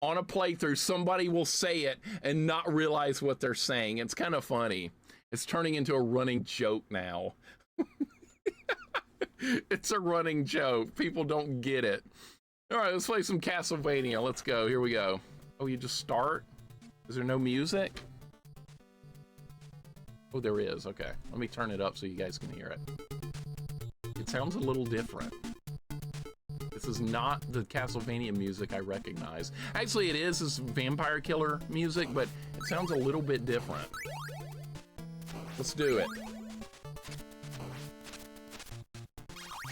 on a playthrough, somebody will say it and not realize what they're saying. It's kind of funny. It's turning into a running joke now. It's a running joke. People don't get it. All right, let's play some Castlevania. Let's go. Here we go. Oh, you just start? Is there no music? Oh, there is. Okay. Let me turn it up so you guys can hear it. It sounds a little different. This is not the Castlevania music I recognize. Actually, it is. It's vampire killer music, but it sounds a little bit different. Let's do it.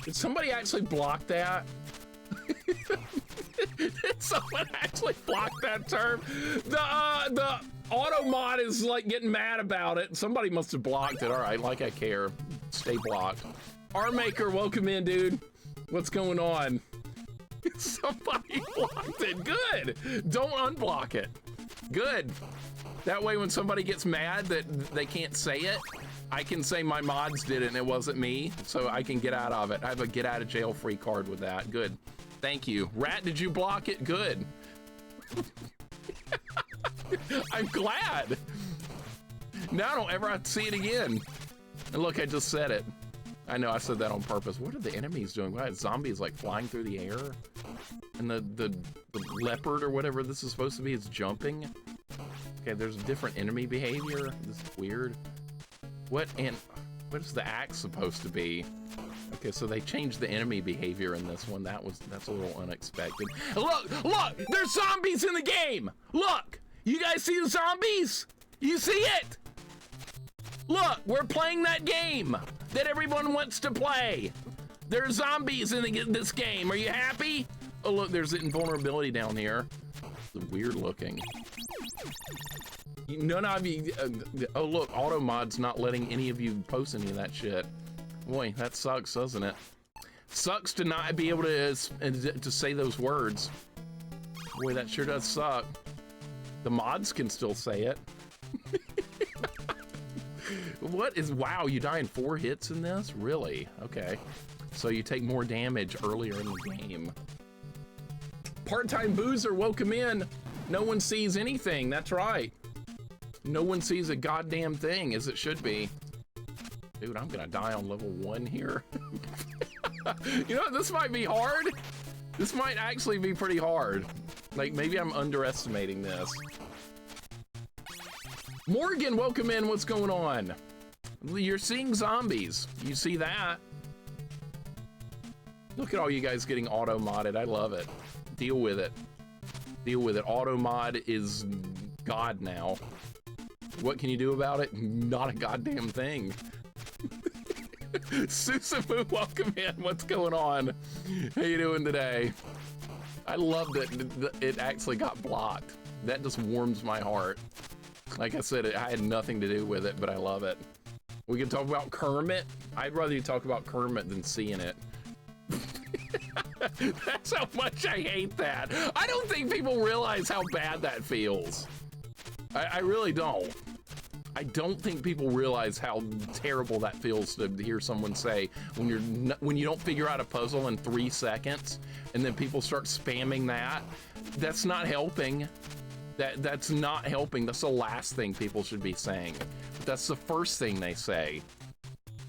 Did somebody actually block that? Did someone actually block that term? The auto mod is like getting mad about it. Somebody must have blocked it. All right, like I care. Stay blocked. R-Maker, welcome in, dude. What's going on? Somebody blocked it. Good. Don't unblock it. Good. That way when somebody gets mad that they can't say it, I can say my mods did it and it wasn't me, so I can get out of it. I have a get out of jail free card with that. Good. Thank you. Rat, did you block it? Good. I'm glad. Now I don't ever have to see it again. And look, I just said it. I know I said that on purpose. What are the enemies doing? What, zombies like flying through the air? And the leopard or whatever this is supposed to be is jumping. Okay, there's different enemy behavior. This is weird. What is the axe supposed to be? Okay, so they changed the enemy behavior in this one. That's a little unexpected. Look, there's zombies in the game. Look, you guys see the zombies? You see it? Look, we're playing that game that everyone wants to play. There's zombies in this game. Are you happy? Oh, look, there's invulnerability down here. It's weird looking. None of you, oh look, auto mod's not letting any of you post any of that shit. Boy, that sucks, doesn't it? Sucks to not be able to say those words. Boy, that sure does suck. The mods can still say it. What is, wow, you die in 4 hits in this? Really? Okay. So you take more damage earlier in the game. Part-time boozer, welcome in. No one sees anything, that's right. No one sees a goddamn thing, as it should be. Dude, I'm gonna die on level 1 here. You know, this might be hard. This might actually be pretty hard. Like, maybe I'm underestimating this. Morgan, welcome in, what's going on? You're seeing zombies. You see that? Look at all you guys getting auto-modded, I love it. Deal with it. Deal with it. Auto-mod is God now. What can you do about it? Not a goddamn thing. Susamu, welcome in. What's going on? How you doing today? I love that it actually got blocked. That just warms my heart. Like I said, I had nothing to do with it, but I love it. We can talk about Kermit. I'd rather you talk about Kermit than seeing it. That's how much I hate that. I don't think people realize how bad that feels. I really don't. I don't think people realize how terrible that feels to hear someone say when you don't figure out a puzzle in 3 seconds and then people start spamming that. That's not helping. That's not helping. That's the last thing people should be saying. That's the first thing they say.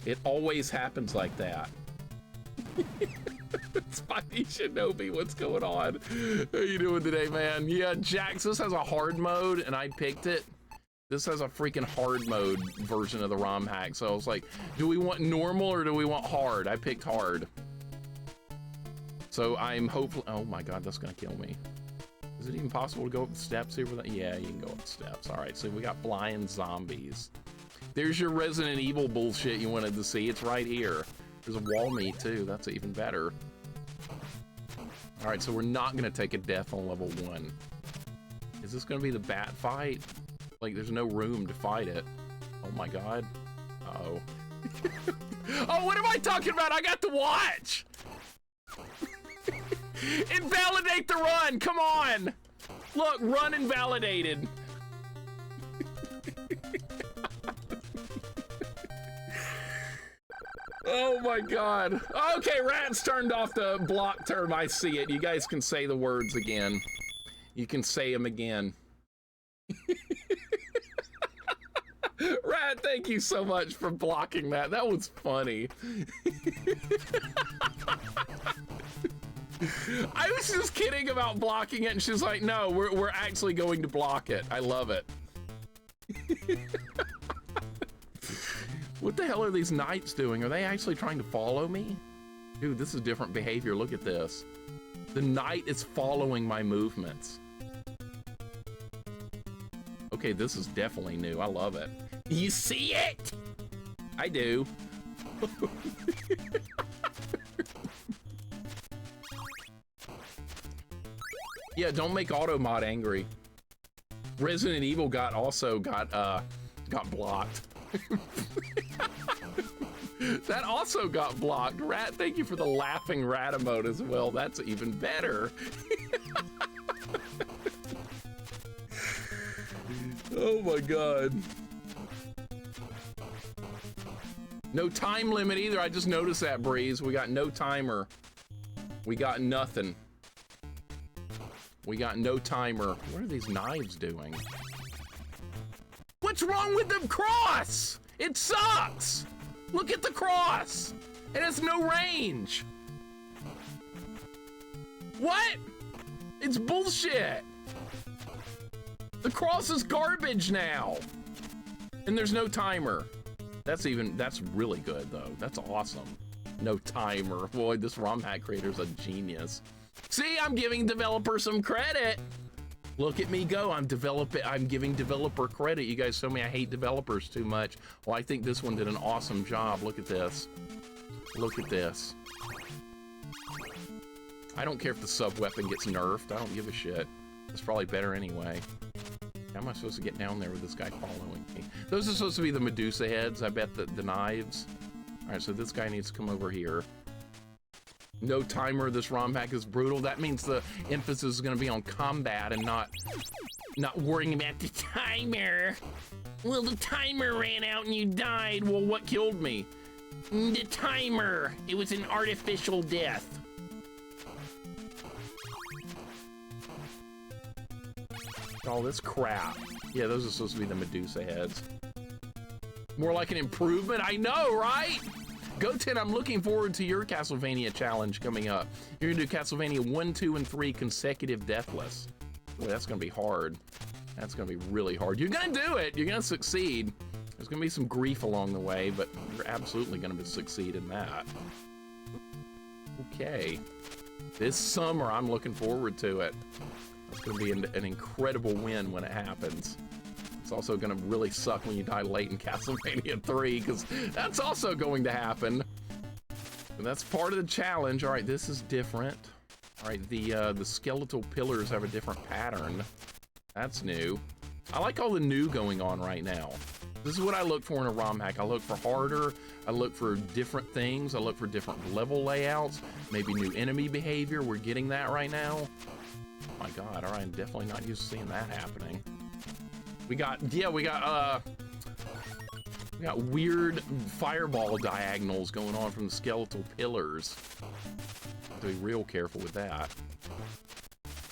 It always happens like that. Spotty Shinobi, what's going on? How you doing today, man? Yeah, Jax, this has a hard mode, and I picked it. This has a freaking hard mode version of the ROM hack. So I was like, do we want normal or do we want hard? I picked hard. So I'm hopeful. Oh my God, that's gonna kill me. Is it even possible to go up the steps here with that? Yeah, you can go up the steps. All right, so we got flying zombies. There's your Resident Evil bullshit you wanted to see. It's right here. There's a wall meat too. That's even better. All right, so we're not gonna take a death on level 1. Is this gonna be the bat fight? Like, there's no room to fight it. Oh my God. Uh-oh. Oh, what am I talking about? I got to watch. Invalidate the run, come on. Look, run invalidated. Oh my God. Okay, Rat's turned off the block term. I see it. You guys can say the words again. You can say them again. Rat, thank you so much for blocking that. That was funny. I was just kidding about blocking it, and she's like, no, we're actually going to block it. I love it. What the hell are these knights doing? Are they actually trying to follow me? Dude, this is different behavior. Look at this. The knight is following my movements. Okay, this is definitely new. I love it. You see it? I do. Yeah, don't make Automod angry. Resident Evil also got blocked. That also got blocked. Rat, thank you for the laughing rat emote as well. That's even better. Oh my god. No time limit either. I just noticed that, Breeze. We got no timer. We got nothing. We got no timer. What are these knives doing? What's wrong with the cross? It sucks. Look at the cross. It has no range. What? It's bullshit. The cross is garbage now. And there's no timer. That's really good though. That's awesome. No timer. Boy, this ROM hack creator's a genius. See, I'm giving developers some credit. Look at me go. I'm giving developer credit. You guys told me I hate developers too much. Well, I think this one did an awesome job. Look at this. Look at this. I don't care if the sub weapon gets nerfed. I don't give a shit. It's probably better anyway. How am I supposed to get down there with this guy following me? Those are supposed to be the Medusa heads. I bet the knives. All right, so this guy needs to come over here. No timer. This ROM hack is brutal. That means the emphasis is going to be on combat and not worrying about the timer. Well, the timer ran out and you died. Well, what killed me? The timer. It was an artificial death. All this crap. Yeah, those are supposed to be the Medusa heads. More like an improvement. I know, right? Goten, I'm looking forward to your Castlevania challenge coming up. You're gonna do Castlevania 1, 2, and 3 consecutive deathless. Boy, that's gonna be hard. That's gonna be really hard. You're gonna do it. You're gonna succeed. There's gonna be some grief along the way, but you're absolutely gonna succeed in that. Okay. This summer, I'm looking forward to it. It's gonna be an incredible win when it happens. It's also gonna really suck when you die late in Castlevania 3, because that's also going to happen. But that's part of the challenge. All right, this is different. All right, the skeletal pillars have a different pattern. That's new. I like all the new going on right now. This is what I look for in a ROM hack. I look for harder. I look for different things. I look for different level layouts, maybe new enemy behavior. We're getting that right now. Oh my God, all right, I'm definitely not used to seeing that happening. We got weird fireball diagonals going on from the skeletal pillars. Have to be real careful with that.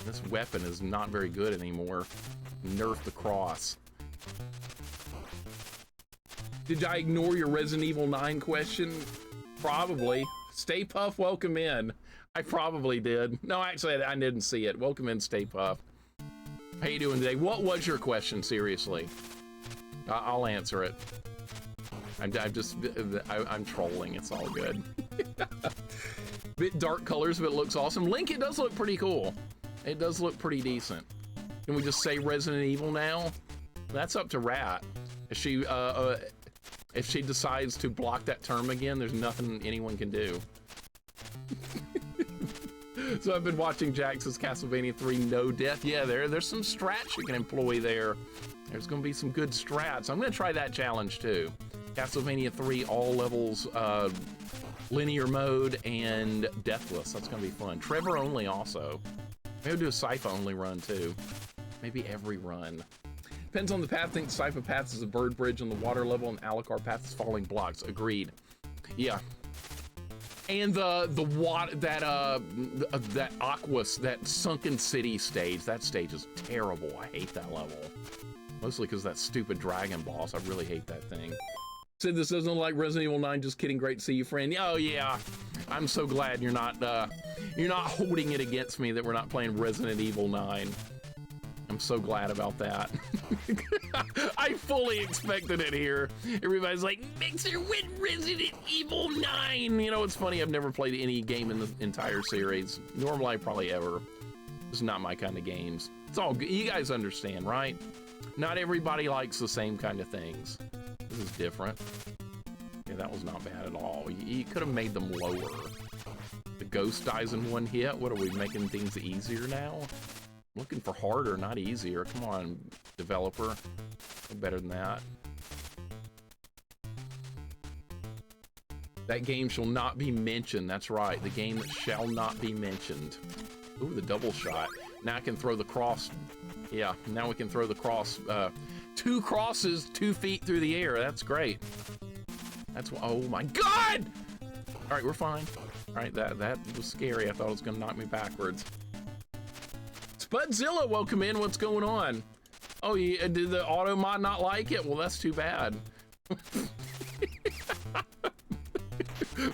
This weapon is not very good anymore. Nerf the cross. Did I ignore your Resident Evil 9 question? Probably. Stay Puff, welcome in. I probably did. No, actually, I didn't see it. Welcome in, Stay Puff. How you doing today? What was your question, seriously? I'll answer it. I'm trolling, it's all good. Bit dark colors, but it looks awesome. Link, it does look pretty cool. It does look pretty decent. Can we just say Resident Evil now? That's up to Rat. If she decides to block that term again, there's nothing anyone can do. So I've been watching Jax's Castlevania 3 No Death. Yeah, there's some strats you can employ there. There's gonna be some good strats. I'm gonna try that challenge too. Castlevania 3 all levels, linear mode and deathless. That's gonna be fun. Trevor only also. Maybe we'll do a Sypha only run too. Maybe every run. Depends on the path. I think Sypha path is a bird bridge on the water level and Alucard path is falling blocks. Agreed. Yeah. And the water, that Aquas, that sunken city stage, that stage is terrible. I hate that level. Mostly because that stupid dragon boss. I really hate that thing. Said this doesn't look like Resident Evil 9. Just kidding. Great to see you, friend. Oh yeah, I'm so glad you're not holding it against me that we're not playing Resident Evil 9. I'm so glad about that. I fully expected it here. Everybody's like, Mixer win Resident Evil 9. You know, it's funny. I've never played any game in the entire series. Normally, probably ever. It's not my kind of games. It's all good. You guys understand, right? Not everybody likes the same kind of things. This is different. Yeah, that was not bad at all. You could have made them lower. The ghost dies in one hit. What are we, making things easier now? Looking for harder, not easier. Come on, developer. No better than that. That game shall not be mentioned. That's right. The game that shall not be mentioned. Ooh, the double shot. Now I can throw the cross. Yeah, now we can throw the cross. 2 crosses 2 feet through the air. That's great. That's, oh my God! All right, we're fine. All right, that was scary. I thought it was gonna knock me backwards. Spudzilla, welcome in. What's going on? Oh, yeah, did the auto mod not like it? Well, that's too bad.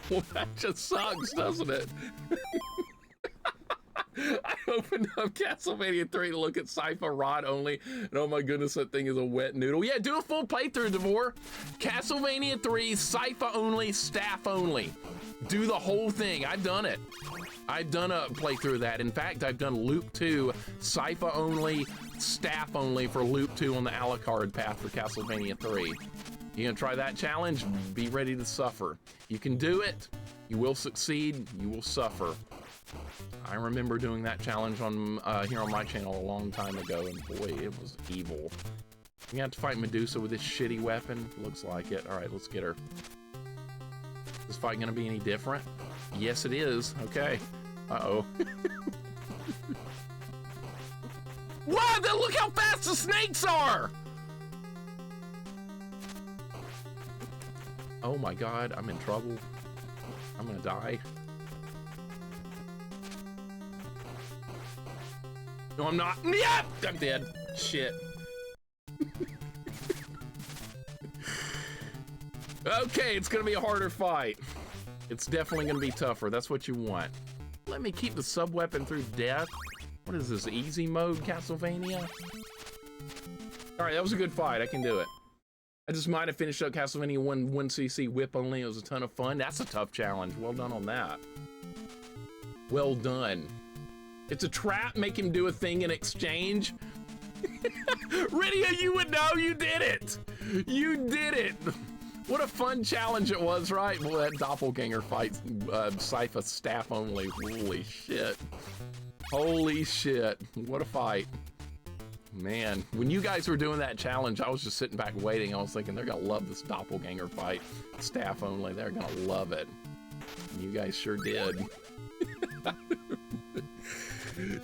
Well, that just sucks, doesn't it? I opened up Castlevania 3 to look at Sypha Rod only, and oh my goodness, that thing is a wet noodle. Yeah, do a full playthrough, Devore. Castlevania 3, Sypha only, staff only. Do the whole thing. I've done it. I've done a playthrough of that. In fact, I've done Loop 2, Sypha only, staff only for Loop 2 on the Alucard path for Castlevania 3. You gonna try that challenge? Be ready to suffer. You can do it. You will succeed. You will suffer. I remember doing that challenge on here on my channel a long time ago, and boy, it was evil. You have to fight Medusa with this shitty weapon? Looks like it. All right, let's get her. Is this fight gonna be any different? Yes, it is. Okay. Uh-oh. Wow, look how fast the snakes are! Oh my God, I'm in trouble. I'm gonna die. No, I'm not. Yeah, I'm dead. Shit. Okay, it's gonna be a harder fight. It's definitely gonna be tougher. That's what you want. Let me keep the sub-weapon through death. What is this, easy mode, Castlevania? All right, that was a good fight. I can do it. I just might have finished up Castlevania 1cc whip only. It was a ton of fun. That's a tough challenge. Well done on that. Well done. It's a trap. Make him do a thing in exchange. Rydia, you would know. You did it. You did it. What a fun challenge it was, right? Well, that doppelganger fight, Sypha staff only. Holy shit. Holy shit. What a fight. Man, when you guys were doing that challenge, I was just sitting back waiting. I was thinking, they're gonna love this doppelganger fight. Staff only, they're gonna love it. And you guys sure did.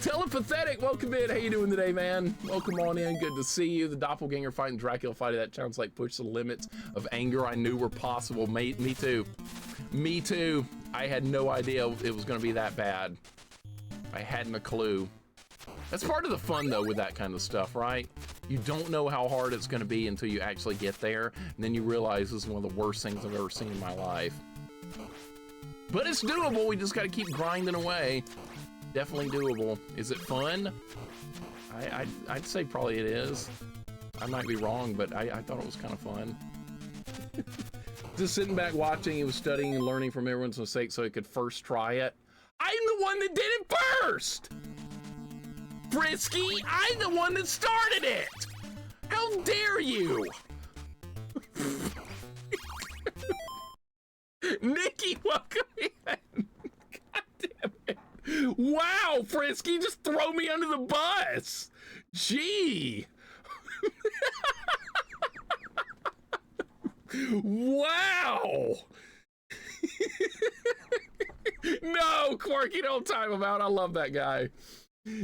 Telepathetic, welcome in. How you doing today, man? Welcome on in, good to see you. The doppelganger fight and Dracula fight, that sounds like push the limits of anger I knew were possible. Me too. Me too. I had no idea it was gonna be that bad. I hadn't a clue. That's part of the fun, though, with that kind of stuff, right? You don't know how hard it's going to be until you actually get there, and then you realize this is one of the worst things I've ever seen in my life. But it's doable. We just got to keep grinding away. Definitely doable. Is it fun? I'd say probably it is. I might be wrong, but I thought it was kind of fun. Just sitting back watching, he was studying and learning from everyone's mistakes so he could first try it. I'm the one that did it first! Frisky, I'm the one that started it! How dare you! Nikki, welcome in! God damn it. Wow, Frisky, just throw me under the bus! Gee! Wow! No, Quarky, don't time him out. I love that guy.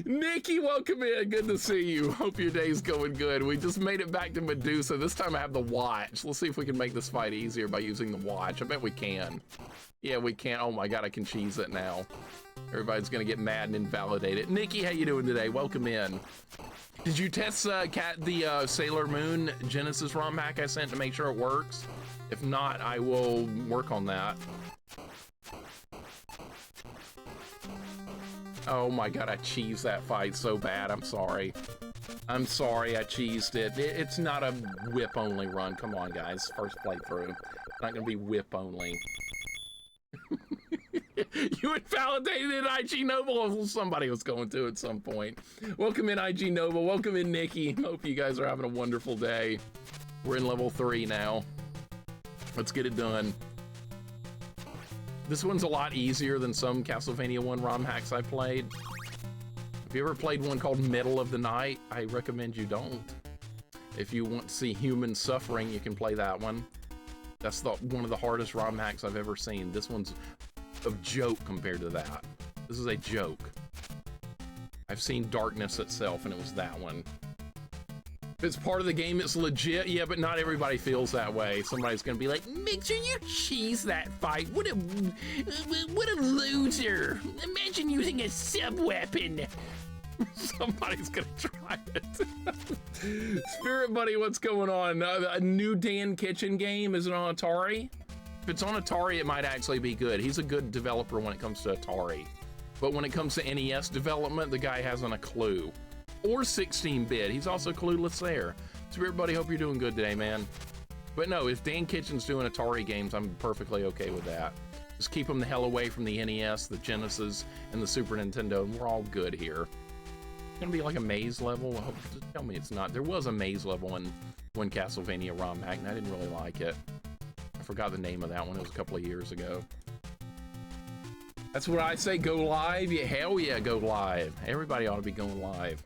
Nikki, welcome in. Good to see you. Hope your day's going good. We just made it back to Medusa. This time I have the watch. Let's see if we can make this fight easier by using the watch. I bet we can. Yeah, we can. Oh my God, I can cheese it now. Everybody's gonna get mad and invalidate it. Nikki, how you doing today? Welcome in. Did you test the Sailor Moon Genesis ROM hack I sent to make sure it works? If not, I will work on that. Oh my God, I cheesed that fight so bad. I'm sorry. I'm sorry I cheesed it. It's not a whip only run. Come on, guys. First playthrough. It's not gonna be whip only. You invalidated it, IG Noble. Somebody was going to at some point. Welcome in, IG Noble. Welcome in, Nikki. Hope you guys are having a wonderful day. We're in level 3 now. Let's get it done. This one's a lot easier than some Castlevania 1 ROM hacks I played. If you ever played one called Middle of the Night, I recommend you don't. If you want to see human suffering, you can play that one. That's one of the hardest ROM hacks I've ever seen. This one's a joke compared to that. This is a joke. I've seen Darkness itself, and it was that one. If it's part of the game, it's legit. Yeah, but not everybody feels that way. Somebody's gonna be like, make sure you cheese that fight. What a loser. Imagine using a sub-weapon. Somebody's gonna try it. Spirit Buddy, what's going on? A new Dan Kitchen game? Is it on Atari? If it's on Atari, it might actually be good. He's a good developer when it comes to Atari. But when it comes to NES development, the guy hasn't a clue. Or 16-bit, he's also clueless there. Spirit Buddy, hope you're doing good today, man. But no, if Dan Kitchen's doing Atari games, I'm perfectly okay with that. Just keep them the hell away from the NES, the Genesis, and the Super Nintendo, and we're all good here. It's gonna be like a maze level? Oh, just tell me it's not. There was a maze level in one Castlevania ROM hack, and I didn't really like it. I forgot the name of that one. It was a couple of years ago. That's what I say, go live? Yeah, hell yeah, go live. Everybody ought to be going live.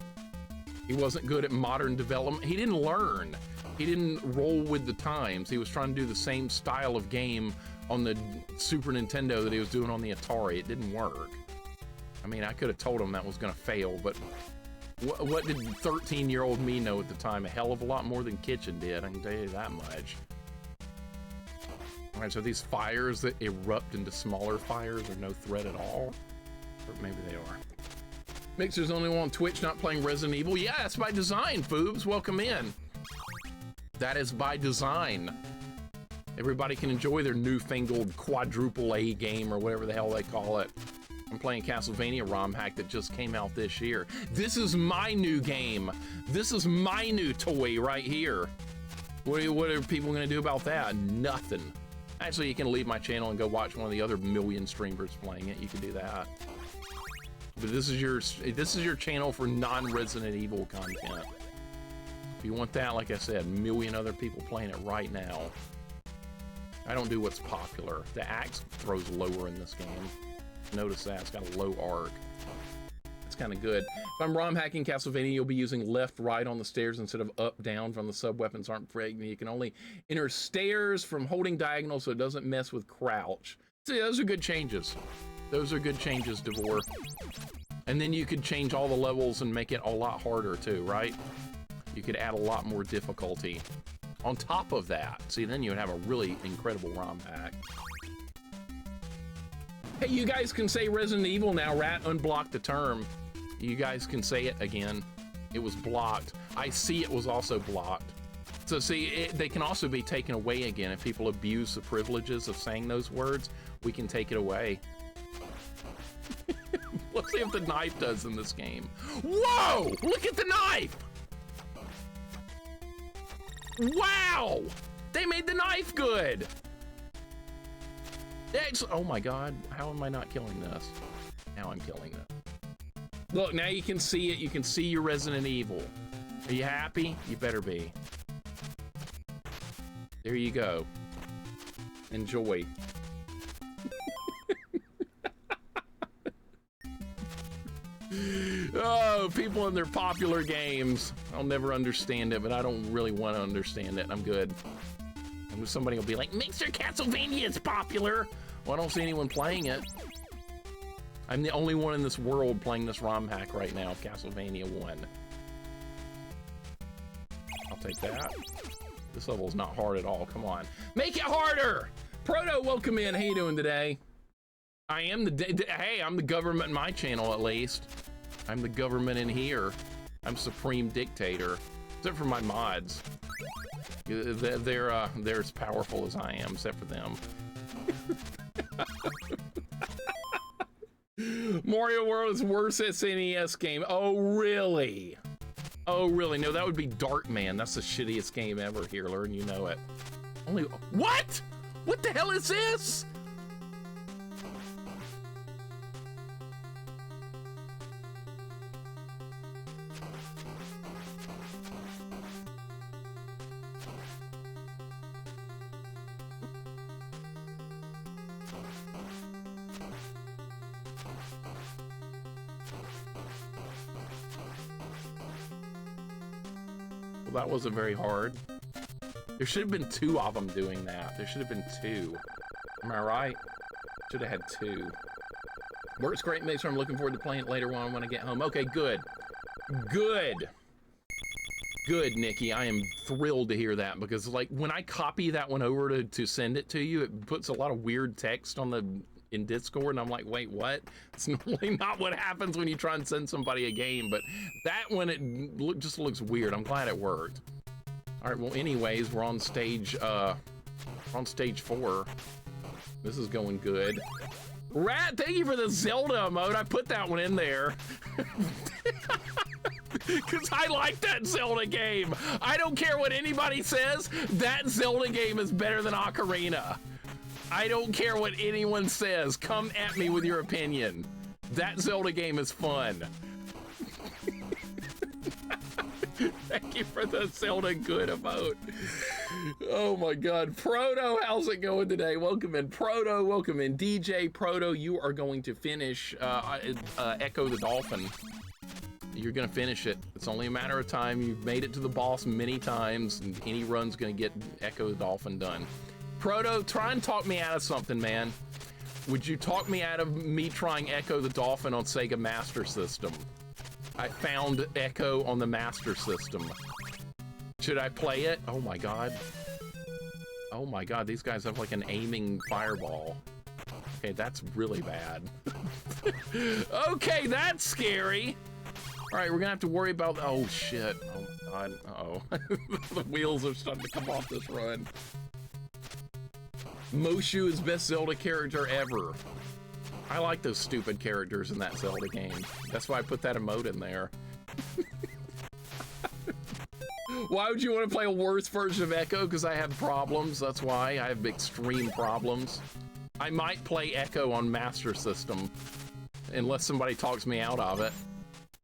He wasn't good at modern development. He didn't learn. He didn't roll with the times. He was trying to do the same style of game on the Super Nintendo that he was doing on the Atari. It didn't work. I mean, I could have told him that was gonna fail, but what did 13-year-old me know at the time? A hell of a lot more than Kitchen did, I can tell you that much. All right, so these fires that erupt into smaller fires are no threat at all? Or maybe they are. Mixer's only on Twitch, not playing Resident Evil. Yeah, that's by design, Foobs. Welcome in. That is by design. Everybody can enjoy their newfangled quadruple A game or whatever the hell they call it. I'm playing Castlevania ROM hack that just came out this year. This is my new game. This is my new toy right here. What are people gonna do about that? Nothing. Actually, you can leave my channel and go watch one of the other million streamers playing it. You can do that. But this is your channel for non-Resident Evil content. If you want that, like I said, a million other people playing it right now. I don't do what's popular. The axe throws lower in this game. Notice that, it's got a low arc. It's kind of good. If I'm ROM hacking Castlevania, you'll be using left, right on the stairs instead of up, down from the sub-weapons aren't pregnant. You can only enter stairs from holding diagonal so it doesn't mess with crouch. See, those are good changes. Those are good changes, Devore. And then you could change all the levels and make it a lot harder too, right? You could add a lot more difficulty. On top of that, see, then you would have a really incredible ROM hack. Hey, you guys can say Resident Evil now. Rat unblocked the term. You guys can say it again. It was blocked. I see it was also blocked. So see, they can also be taken away again. If people abuse the privileges of saying those words, we can take it away. Let's see if the knife does in this game. Whoa! Look at the knife! Wow! They made the knife good! Oh my god, how am I not killing this? Now I'm killing it. Look, now you can see it. You can see your Resident Evil. Are you happy? You better be. There you go. Enjoy. Oh, people in their popular games. I'll never understand it, but I don't really want to understand it. I'm good. And somebody will be like, Mixer Castlevania is popular. Well, I don't see anyone playing it. I'm the only one in this world playing this ROM hack right now, Castlevania 1. I'll take that. This level is not hard at all. Come on. Make it harder! Proto, welcome in. How you doing today? I am hey, I'm the government in my channel, at least. I'm the government in here. I'm supreme dictator. Except for my mods. They're as powerful as I am, except for them. Mario World is worse as NES game. Oh, really? Oh, really? No, that would be Darkman. That's the shittiest game ever, Healer, and you know it. Only... What? What the hell is this? Well, that wasn't very hard. There should have been 2 of them doing that. There should have been 2. Am I right? Should have had 2. Works great, Mixer. I'm looking forward to playing it later on when I get home. Okay, good. Good. Good, Nikki. I am thrilled to hear that, because like when I copy that one over to send it to you, it puts a lot of weird text on in Discord, and I'm like, wait, what? It's normally not what happens when you try and send somebody a game, but that one, it just looks weird. I'm glad it worked. All right, well, anyways, we're on stage 4. This is going good. Rat, thank you for the Zelda mode. I put that one in there. Because I like that Zelda game. I don't care what anybody says, that Zelda game is better than Ocarina. I don't care what anyone says. Come at me with your opinion. That Zelda game is fun. Thank you for the Zelda good emote. Oh my God. Proto, how's it going today? Welcome in, Proto. Welcome in, DJ. Proto, you are going to finish Echo the Dolphin. You're gonna finish it. It's only a matter of time. You've made it to the boss many times, and any run's gonna get Echo the Dolphin done. Proto, try and talk me out of something, man. Would you talk me out of me trying Echo the Dolphin on Sega Master System? I found Echo on the Master System. Should I play it? Oh my God. Oh my God, these guys have like an aiming fireball. Okay, that's really bad. Okay, that's scary. All right, we're gonna have to worry about, oh shit. Oh my God, uh-oh. The wheels are starting to come off this run. Moshu is best Zelda character ever. I like those stupid characters in that Zelda game. That's why I put that emote in there. Why would you want to play a worse version of Echo? Because I have problems, that's why. I have extreme problems. I might play Echo on Master System, unless somebody talks me out of it.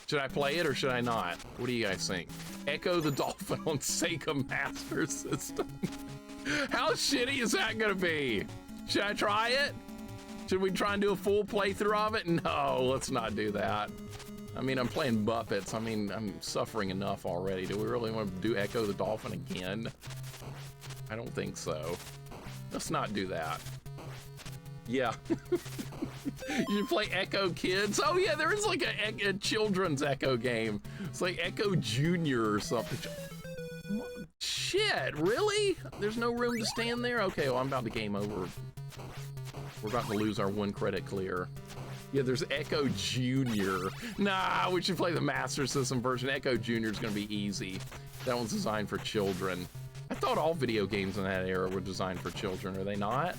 Should I play it or should I not? What do you guys think? Echo the Dolphin on Sega Master System. How shitty is that gonna be? Should I try it? Should we try and do a full playthrough of it? No, let's not do that. I mean, I'm playing Muppets. I mean, I'm suffering enough already. Do we really want to do Echo the Dolphin again? I don't think so. Let's not do that. Yeah. You play Echo Kids? Oh yeah, there is like a children's Echo game. It's like Echo Junior or something. Shit, really? There's no room to stand there? Okay, well, I'm about to game over. We're about to lose our 1 credit clear. Yeah, there's Echo Junior. Nah, we should play the Master System version. Echo Junior is gonna be easy. That one's designed for children. I thought all video games in that era were designed for children. Are they not?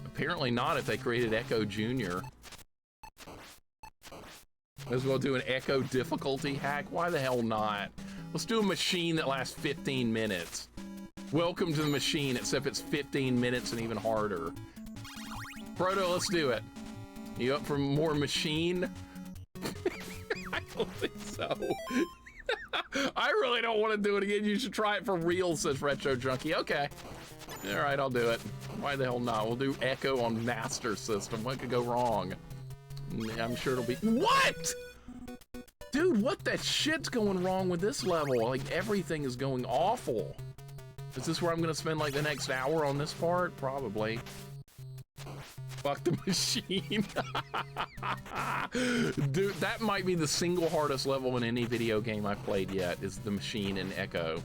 Apparently not if they created Echo Junior. Might as well do an Echo difficulty hack. Why the hell not? Let's do a machine that lasts 15 minutes. Welcome to the machine, except it's 15 minutes and even harder. Proto, let's do it. You up for more machine? I don't think so. I really don't want to do it again. You should try it for real, says Retro Junkie. Okay. All right, I'll do it. Why the hell not? We'll do Echo on Master System. What could go wrong? I'm sure it'll be... What? Dude, what the shit's going wrong with this level? Like, everything is going awful. Is this where I'm gonna spend like the next hour on this part? Probably. Fuck the machine. Dude, that might be the single hardest level in any video game I've played yet, is the machine in Echo.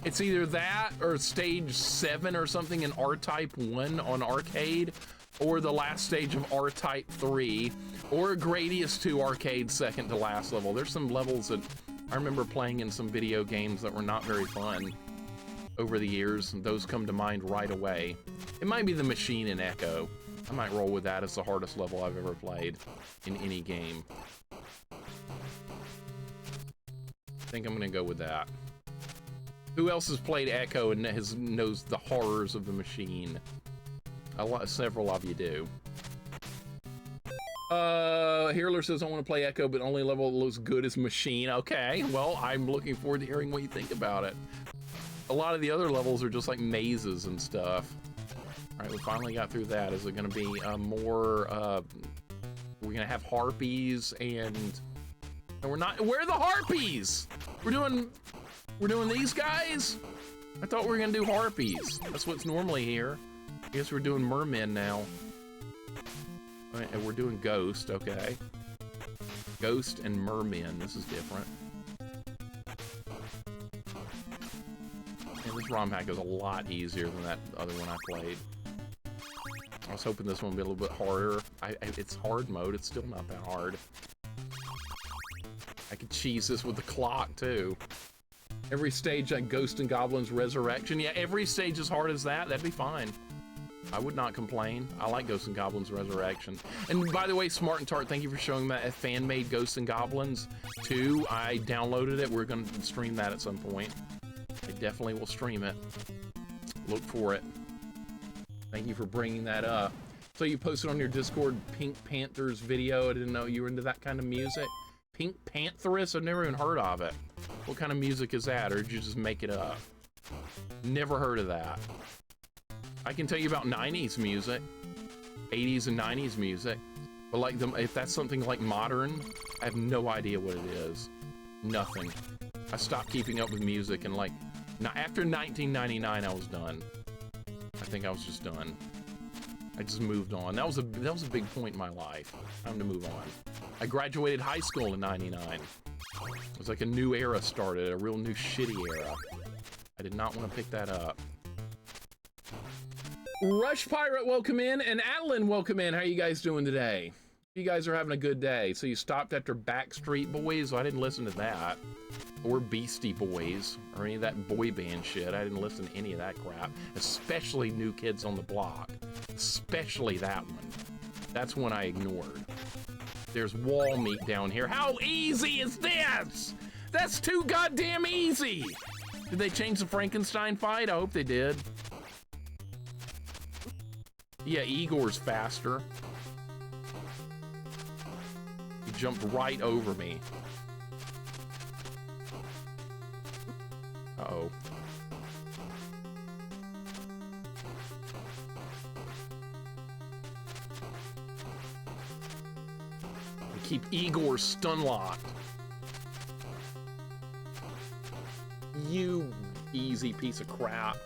It's either that or stage 7 or something in R-Type 1 on arcade, or the last stage of R-Type 3, or Gradius 2 arcade second to last level. There's some levels that I remember playing in some video games that were not very fun over the years, and those come to mind right away. It might be the machine in Echo. I might roll with that as the hardest level I've ever played in any game. I think I'm gonna go with that. Who else has played Echo and knows the horrors of the machine? Several of you do. Heerler says, I want to play Echo, but only level that looks good as machine. Okay, well, I'm looking forward to hearing what you think about it. A lot of the other levels are just like mazes and stuff. All right, we finally got through that. Is it going to be more, we're going to have harpies and we're not, where are the harpies? We're doing these guys? I thought we were going to do harpies. That's what's normally here. I guess we're doing mermen now. All right, and we're doing ghost, okay. Ghost and mermen, this is different. And this ROM hack is a lot easier than that other one I played. I was hoping this one would be a little bit harder. It's hard mode, it's still not that hard. I could cheese this with the clock too. Every stage like Ghost and Goblins Resurrection. Yeah, every stage as hard as that, that'd be fine. I would not complain. I like Ghosts and Goblins Resurrection. And by the way, Smart and Tart, thank you for showing that fan-made Ghosts and Goblins 2. I downloaded it. We're going to stream that at some point. I definitely will stream it. Look for it. Thank you for bringing that up. So you posted on your Discord Pink Panthers video. I didn't know you were into that kind of music. Pink Pantheress? I've never even heard of it. What kind of music is that? Or did you just make it up? Never heard of that. I can tell you about 90s music, 80s and 90s music, but like if that's something like modern, I have no idea what it is. Nothing. I stopped keeping up with music, and like after 1999, I was done. I think I was just done. I just moved on. That was a big point in my life. Time to move on. I graduated high school in '99. It was like a new era started, a real new shitty era. I did not want to pick that up. Rush Pirate, welcome in, and Adeline, welcome in. How are you guys doing today? You guys are having a good day. So you stopped after Backstreet Boys? So I didn't listen to that. Or Beastie Boys, or any of that boy band shit. I didn't listen to any of that crap. Especially New Kids on the Block. Especially that one. That's one I ignored. There's wall meat down here. How easy is this? That's too goddamn easy. Did they change the Frankenstein fight? I hope they did. Yeah, Igor's faster. He jumped right over me. Uh-oh. We keep Igor stun locked. You easy piece of crap.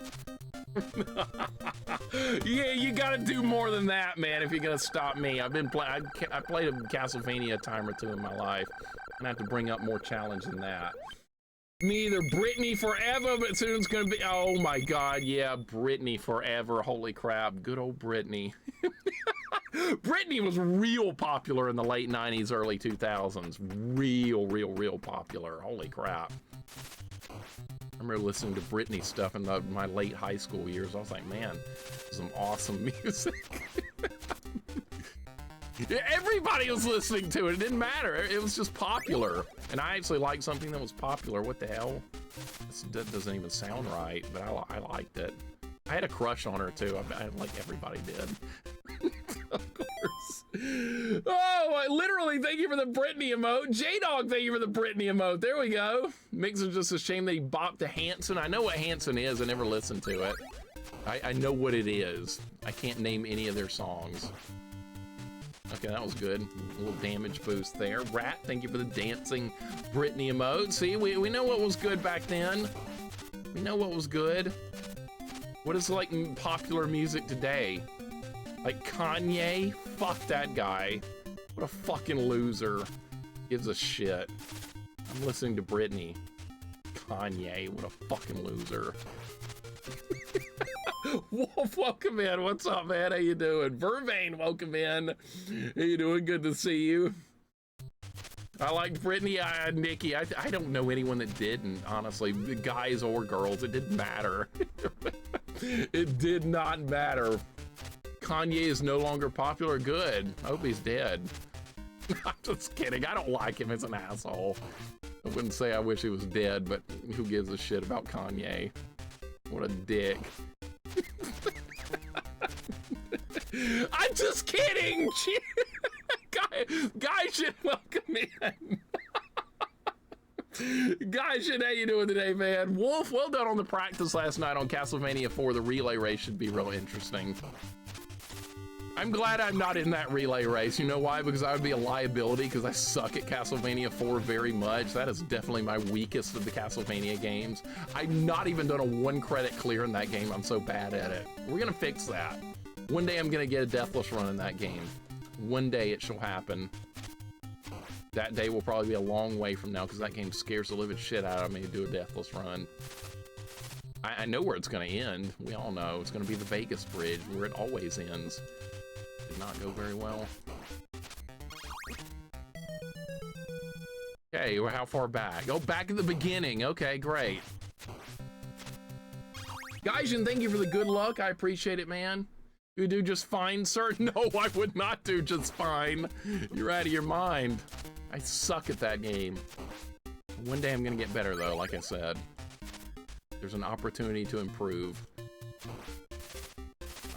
Yeah, you gotta do more than that, man, if you're gonna stop me. I played a Castlevania time or two in my life, and I have to bring up more challenge than that. Me either. Britney forever, but soon it's gonna be, oh my god, yeah, Britney forever. Holy crap, good old Britney. Britney was real popular in the late 90s, early 2000s. Real popular. Holy crap. I remember listening to Britney stuff in my late high school years. I was like, man, some awesome music. Everybody was listening to it. It didn't matter. It was just popular. And I actually liked something that was popular. What the hell? That doesn't even sound right, but I liked it. I had a crush on her, too. I like everybody did. Of course. Oh, literally, thank you for the Britney emote. J-Dog, thank you for the Britney emote. There we go. Mixer's just a shame that he bopped to Hanson. I know what Hanson is. I never listened to it. I know what it is. I can't name any of their songs. Okay, that was good. A little damage boost there. Rat, thank you for the dancing Britney emote. See, we know what was good back then. We know what was good. What is like popular music today? Like Kanye? Fuck that guy. What a fucking loser. Gives a shit. I'm listening to Britney. Kanye, what a fucking loser. Wolf, welcome in. What's up, man? How you doing? Vervain, welcome in. How you doing? Good to see you. I like Britney, Nikki. I don't know anyone that didn't, honestly. Guys or girls, it didn't matter. It did not matter. Kanye is no longer popular. Good. I hope he's dead. I'm just kidding. I don't like him as an asshole. I wouldn't say I wish he was dead, but who gives a shit about Kanye? What a dick. I'm just kidding! Guy should welcome in. Guy should, how you doing today, man? Wolf, well done on the practice last night on Castlevania 4. The relay race should be real interesting. I'm glad I'm not in that relay race. You know why? Because I would be a liability because I suck at Castlevania 4 very much. That is definitely my weakest of the Castlevania games. I've not even done a 1 credit clear in that game. I'm so bad at it. We're gonna fix that. One day I'm gonna get a deathless run in that game. One day it shall happen. That day will probably be a long way from now because that game scares the living shit out of me to do a deathless run. I know where it's gonna end. We all know. It's gonna be the Vegas Bridge where it always ends. Did not go very well. Okay, well, how far back? Oh, back at the beginning. Okay, great. Gaijin, thank you for the good luck. I appreciate it, man. You do just fine, sir? No, I would not do just fine. You're out of your mind. I suck at that game. One day I'm gonna get better, though, like I said. There's an opportunity to improve.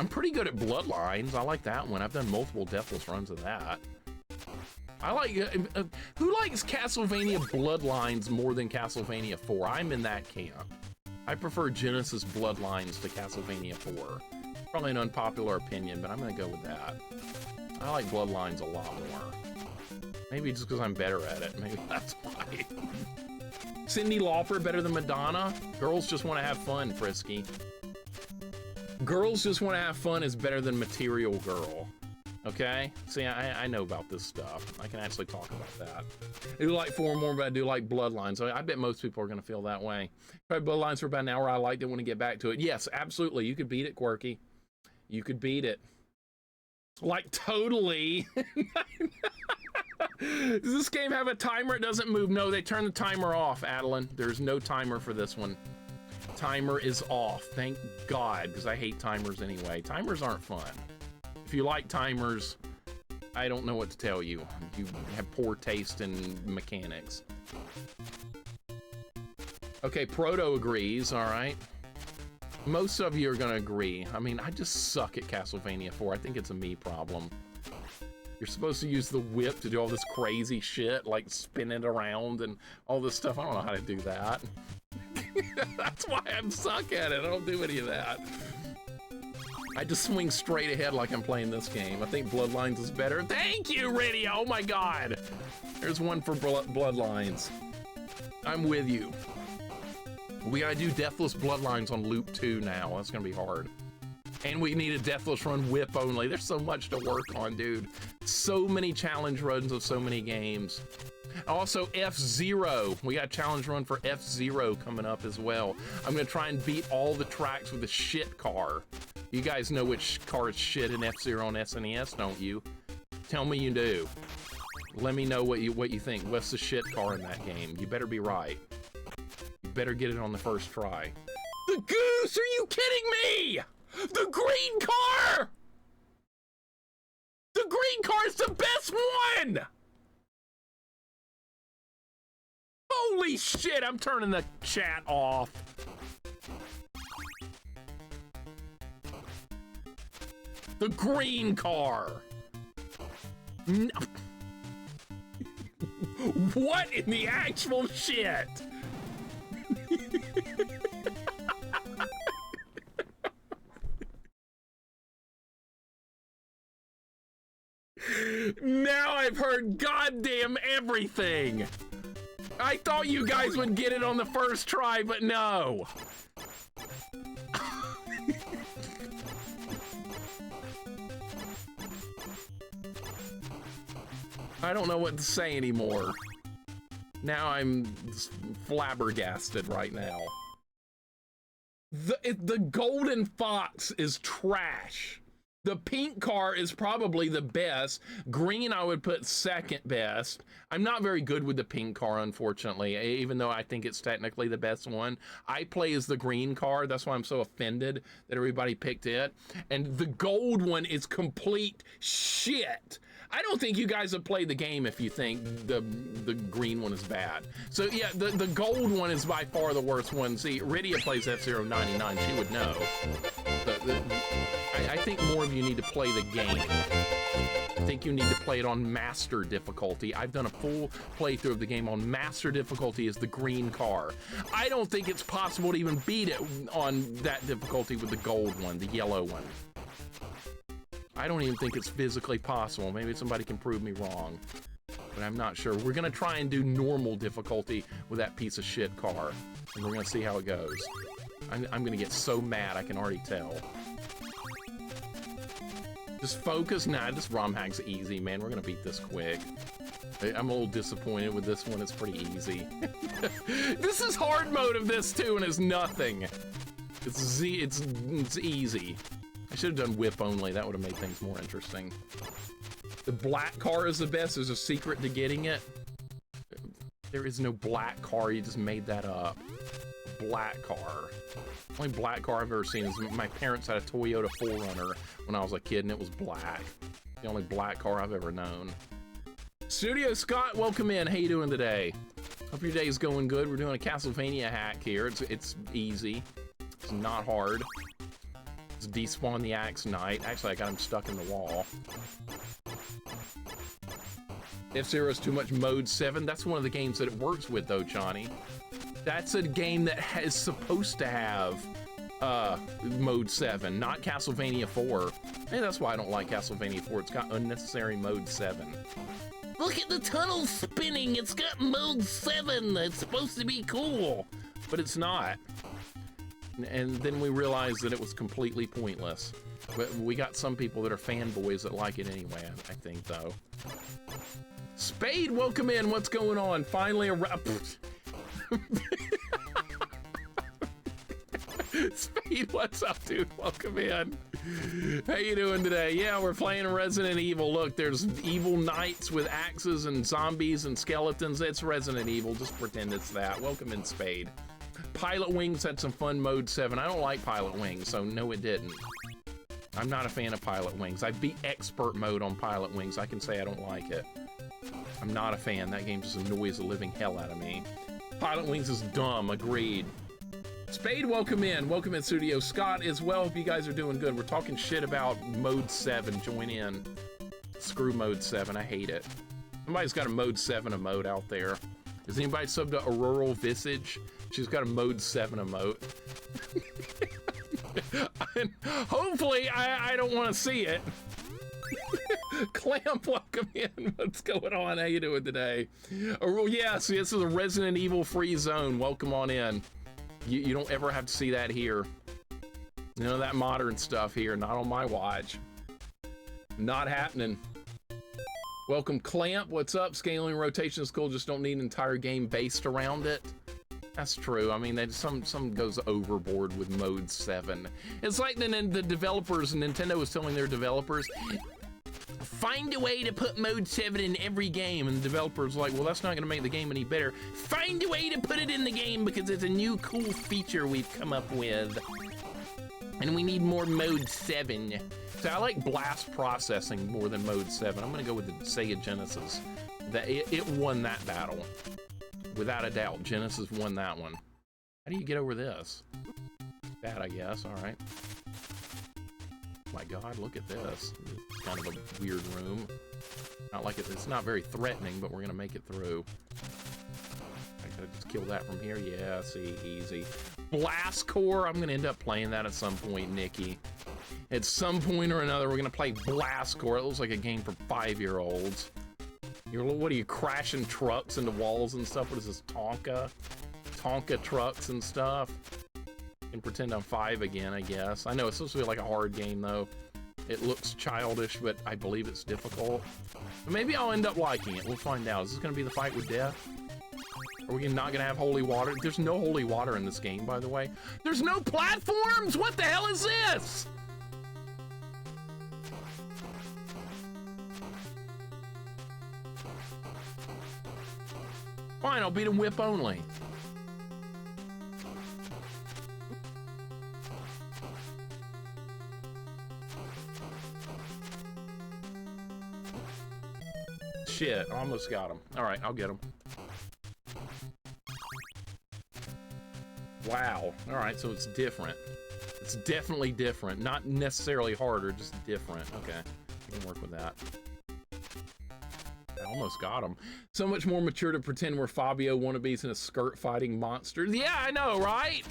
I'm pretty good at Bloodlines. I like that one. I've done multiple deathless runs of that. I like... who likes Castlevania Bloodlines more than Castlevania 4? I'm in that camp. I prefer Genesis Bloodlines to Castlevania 4. Probably an unpopular opinion, but I'm gonna go with that. I like Bloodlines a lot more. Maybe just because I'm better at it. Maybe that's why. Cyndi Lauper better than Madonna? Girls just want to have fun, Frisky. Girls just want to have fun is better than Material Girl. Okay? See, I know about this stuff. I can actually talk about that. I do like 4 more, but I do like Bloodlines. I bet most people are going to feel that way. Probably Bloodlines for about an hour. I liked it when I get back to it. Yes, absolutely. You could beat it, Quirky. You could beat it. Like, totally. Does this game have a timer? It doesn't move. No, they turn the timer off, Adeline. There's no timer for this one. Timer is off. Thank God, because I hate timers anyway. Timers aren't fun. If you like timers, I don't know what to tell you. You have poor taste in mechanics. Okay, Proto agrees, all right. Most of you are gonna agree. I mean, I just suck at Castlevania 4. I think it's a me problem. You're supposed to use the whip to do all this crazy shit, like spin it around and all this stuff. I don't know how to do that. That's why I'm suck at it. I don't do any of that. I just swing straight ahead like I'm playing this game. I think Bloodlines is better. Thank you, Radio. Oh my God. There's one for Bloodlines. I'm with you. We gotta do Deathless Bloodlines on Loop 2 now. That's gonna be hard. And we need a Deathless run whip only. There's so much to work on, dude. So many challenge runs of so many games. Also, F-Zero. We got a challenge run for F-Zero coming up as well. I'm gonna try and beat all the tracks with the shit car. You guys know which car is shit in F-Zero on SNES, don't you? Tell me you do. Let me know what you think. What's the shit car in that game? You better be right. You better get it on the first try. The goose! Are you kidding me? The green car! The green car is the best one! Holy shit, I'm turning the chat off. The green car. No. What in the actual shit? Now I've heard goddamn everything. I thought you guys would get it on the first try, but no. I don't know what to say anymore. Now I'm flabbergasted right now. The golden fox is trash. The pink car is probably the best. Green I would put second best. I'm not very good with the pink car, unfortunately, even though I think it's technically the best one. I play as the green car. That's why I'm so offended that everybody picked it. And the gold one is complete shit. I don't think you guys have played the game if you think the green one is bad. So yeah, the gold one is by far the worst one. See, Rydia plays F-Zero 99, she would know. I think more of you need to play the game. I think you need to play it on master difficulty. I've done a full playthrough of the game on master difficulty as the green car. I don't think it's possible to even beat it on that difficulty with the gold one, the yellow one. I don't even think it's physically possible. Maybe somebody can prove me wrong, but I'm not sure. We're gonna try and do normal difficulty with that piece of shit car, and we're gonna see how it goes. I'm gonna get so mad, I can already tell. Just focus. Nah, this romhack's easy, man. We're gonna beat this quick. I'm a little disappointed with this one. It's pretty easy. This is hard mode of this too, and it's nothing. It's easy. I should have done whip only. That would have made things more interesting. The black car is the best. There's a secret to getting it. There is no black car. You just made that up. Black car. Only black car I've ever seen is my parents had a Toyota 4Runner when I was a kid, and it was black. The only black car I've ever known. Studio Scott, welcome in. How you doing today? Hope your day's going good. We're doing a Castlevania hack here. It's easy. It's not hard. Just despawn the Axe Knight. Actually, I got him stuck in the wall. F-Zero's too much mode 7. That's one of the games that it works with, though, Johnny. That's a game that is supposed to have mode 7, not Castlevania 4. Maybe that's why I don't like Castlevania 4. It's got unnecessary mode 7. Look at the tunnel spinning. It's got mode 7. It's supposed to be cool, but it's not. And then we realized that it was completely pointless. But we got some people that are fanboys that like it anyway, I think, though. Spade, welcome in. What's going on? Finally Spade, what's up, dude? Welcome in. How you doing today? Yeah, we're playing Resident Evil. Look, there's evil knights with axes and zombies and skeletons. It's Resident Evil. Just pretend it's that. Welcome in, Spade. Pilot Wings had some fun mode 7. I don't like Pilot Wings, so no, it didn't. I'm not a fan of Pilot Wings. I beat expert mode on Pilot Wings. I can say I don't like it. I'm not a fan. That game just annoys the living hell out of me. Pilot Wings is dumb, agreed. Spade, welcome in. Welcome in, Studio Scott as well. Hope you guys are doing good. We're talking shit about mode 7. Join in. Screw mode 7. I hate it. Somebody's got a mode 7 emote out there. Is anybody subbed to Auroral Visage? She's got a mode 7 emote. And hopefully, I don't want to see it. Clamp, welcome in. What's going on? How you doing today? Oh, well, yes, this is a Resident Evil free zone. Welcome on in. You don't ever have to see that here. None of that modern stuff here. Not on my watch. Not happening. Welcome, Clamp. What's up? Scaling rotation is cool. Just don't need an entire game based around it. That's true. I mean, some goes overboard with mode 7. It's like the developers, Nintendo was telling their developers, find a way to put mode 7 in every game. And the developer's like, well, that's not going to make the game any better. Find a way to put it in the game because it's a new cool feature we've come up with. And we need more mode 7. So I like blast processing more than mode 7. I'm going to go with the Sega Genesis. It won that battle. Without a doubt, Genesis won that one. How do you get over this? Bad, I guess. All right. My God, look at this. It's kind of a weird room. Not like it's not very threatening, but we're gonna make it through. I gotta just kill that from here. Yeah, see, easy. Blast Core. I'm gonna end up playing that at some point, Nikki. At some point or another, we're gonna play Blast Core. It looks like a game for 5-year-olds. What are you, crashing trucks into walls and stuff? What is this, Tonka? Tonka trucks and stuff? And pretend I'm 5 again, I guess. I know it's supposed to be like a hard game, though. It looks childish, but I believe it's difficult. But maybe I'll end up liking it. We'll find out. Is this gonna be the fight with death? Are we not gonna have holy water? There's no holy water in this game, by the way. There's no platforms! What the hell is this? Fine, I'll beat him whip only. Shit, almost got him. All right, I'll get him. Wow. All right, so it's different. It's definitely different. Not necessarily harder, just different. Okay, I can work with that. I almost got him. So much more mature to pretend we're Fabio wannabes in a skirt fighting monsters. Yeah, I know, right?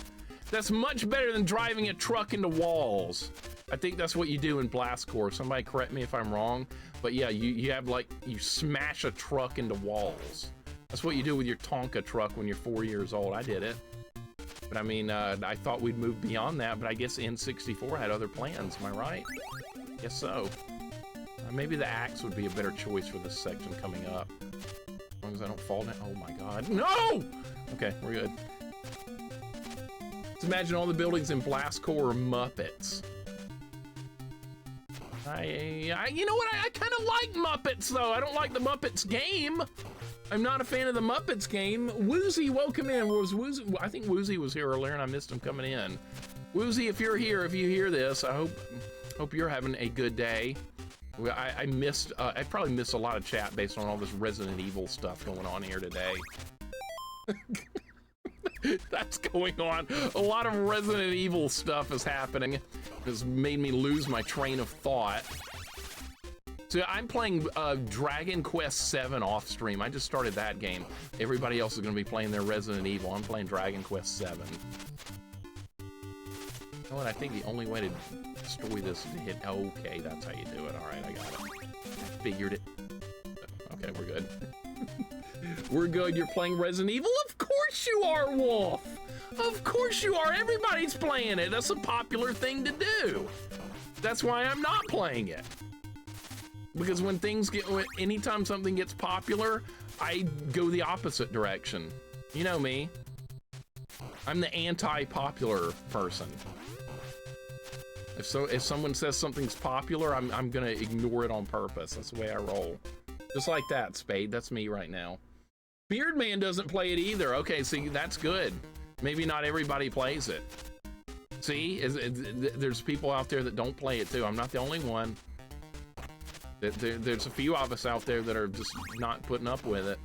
That's much better than driving a truck into walls. I think that's what you do in Blast Corps. Somebody correct me if I'm wrong. But yeah, you have like, you smash a truck into walls. That's what you do with your Tonka truck when you're 4 years old. I did it. But I mean, I thought we'd move beyond that, but I guess N64 had other plans, am I right? Guess so. Maybe the axe would be a better choice for this section coming up. As long as I don't fall down. Oh my God, no! Okay, we're good. Let's imagine all the buildings in Blast Corps are Muppets. You know what, I kind of like Muppets though. I don't like the Muppets game. I'm not a fan of the Muppets game. Woozy, welcome in. Was Woozy? I think Woozy was here earlier and I missed him coming in. Woozy, if you're here, if you hear this, I hope you're having a good day. I probably missed a lot of chat based on all this Resident Evil stuff going on here today. That's going on. A lot of Resident Evil stuff is happening. It's made me lose my train of thought. So I'm playing Dragon Quest VII off stream. I just started that game. Everybody else is going to be playing their Resident Evil. I'm playing Dragon Quest VII. Oh, and I think the only way to destroy this is to hit. Okay, that's how you do it. All right, I got it. I figured it. Okay, we're good. We're good. You're playing Resident Evil? Of course you are, Wolf. Of course you are. Everybody's playing it. That's a popular thing to do. That's why I'm not playing it. Because when things get, anytime something gets popular, I go the opposite direction. You know me. I'm the anti-popular person. If someone says something's popular, I'm gonna ignore it on purpose. That's the way I roll. Just like that, Spade. That's me right now. Beardman doesn't play it either. Okay, see, that's good. Maybe not everybody plays it. See, there's people out there that don't play it too. I'm not the only one. There's a few of us out there that are just not putting up with it.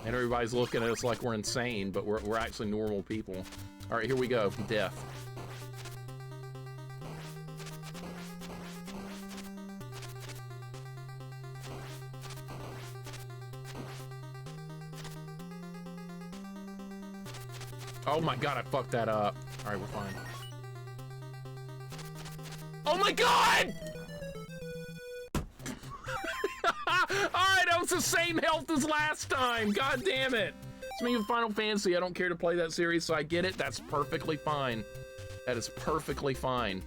And everybody's looking at us like we're insane, but we're actually normal people. All right, here we go. Death. Oh my God, I fucked that up. All right, we're fine. Oh my God! Alright, I was the same health as last time. God damn it. It's me with Final Fantasy. I don't care to play that series, so I get it. That's perfectly fine. That is perfectly fine.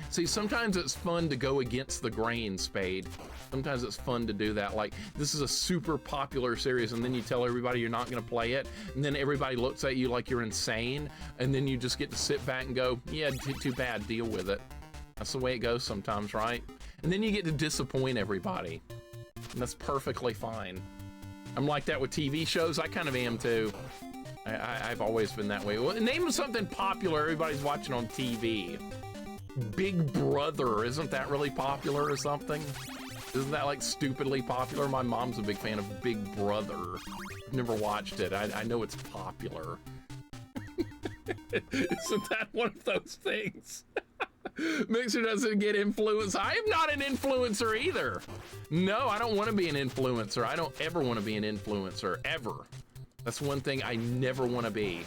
See, sometimes it's fun to go against the grain, Spade. Sometimes it's fun to do that. Like, this is a super popular series, and then you tell everybody you're not gonna play it, and then everybody looks at you like you're insane, and then you just get to sit back and go, yeah, too bad, deal with it. That's the way it goes sometimes, right? And then you get to disappoint everybody. And that's perfectly fine. I'm like that with TV shows. I kind of am too. I've always been that way. Well, name something popular everybody's watching on TV. Big Brother, isn't that really popular or something? Isn't that like stupidly popular? My mom's a big fan of Big Brother. I've never watched it. I know it's popular. Isn't that one of those things? Mixer doesn't get influenced. I am not an influencer either. No, I don't want to be an influencer. I don't ever want to be an influencer, ever. That's one thing I never want to be.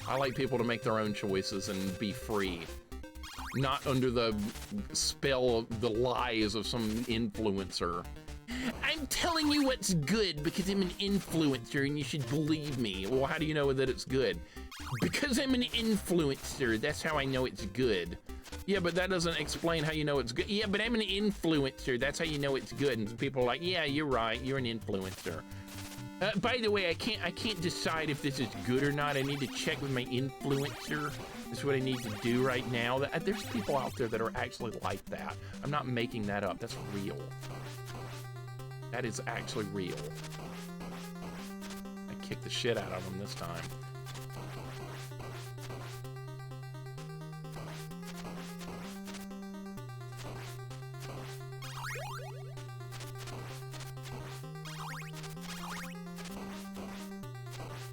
I like people to make their own choices and be free. Not under the spell of the lies of some influencer. I'm telling you what's good because I'm an influencer and you should believe me. Well, how do you know that it's good? Because I'm an influencer, that's how I know it's good. Yeah, but that doesn't explain how you know it's good. Yeah, but I'm an influencer, that's how you know it's good. And people are like, yeah, you're right, you're an influencer. By the way, I can't decide if this is good or not. I need to check with my influencer. That's what I need to do right now. There's people out there that are actually like that. I'm not making that up. That's real. That is actually real. I kicked the shit out of them this time.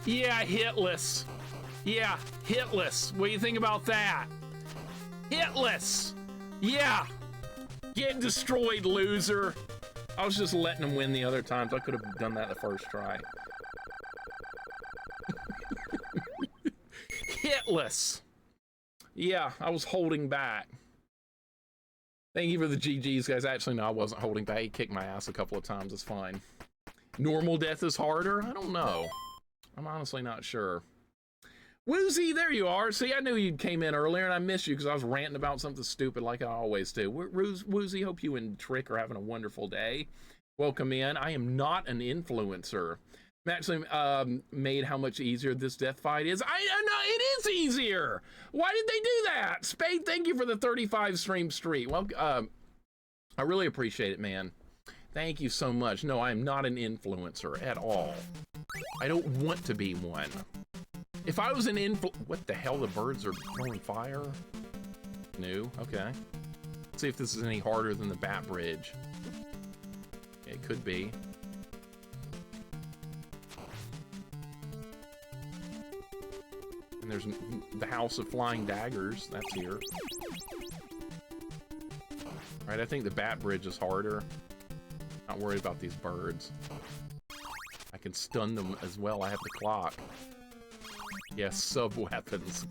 Yeah, hitless. Yeah, hitless. What do you think about that? Hitless. Yeah. Get destroyed, loser. I was just letting him win the other times. I could have done that the first try. Hitless. Yeah, I was holding back. Thank you for the GGs, guys. Actually, no, I wasn't holding back. He kicked my ass a couple of times. It's fine. Normal death is harder? I don't know. I'm honestly not sure. Woozy, there you are. See, I knew you came in earlier and I missed you because I was ranting about something stupid like I always do. Woozy, hope you and Trick are having a wonderful day. Welcome in. I am not an influencer. I'm actually made how much easier this death fight is. I know it is easier. Why did they do that? Spade, thank you for the 35 stream streak. Well, I really appreciate it, man. Thank you so much. No, I am not an influencer at all. I don't want to be one. If I was an what the hell? The birds are throwing fire? New, okay. Let's see if this is any harder than the Bat Bridge. It could be. And there's the House of Flying Daggers. That's here. All right, I think the Bat Bridge is harder. Not worried about these birds. I can stun them as well. I have the clock. Yeah, sub-weapons.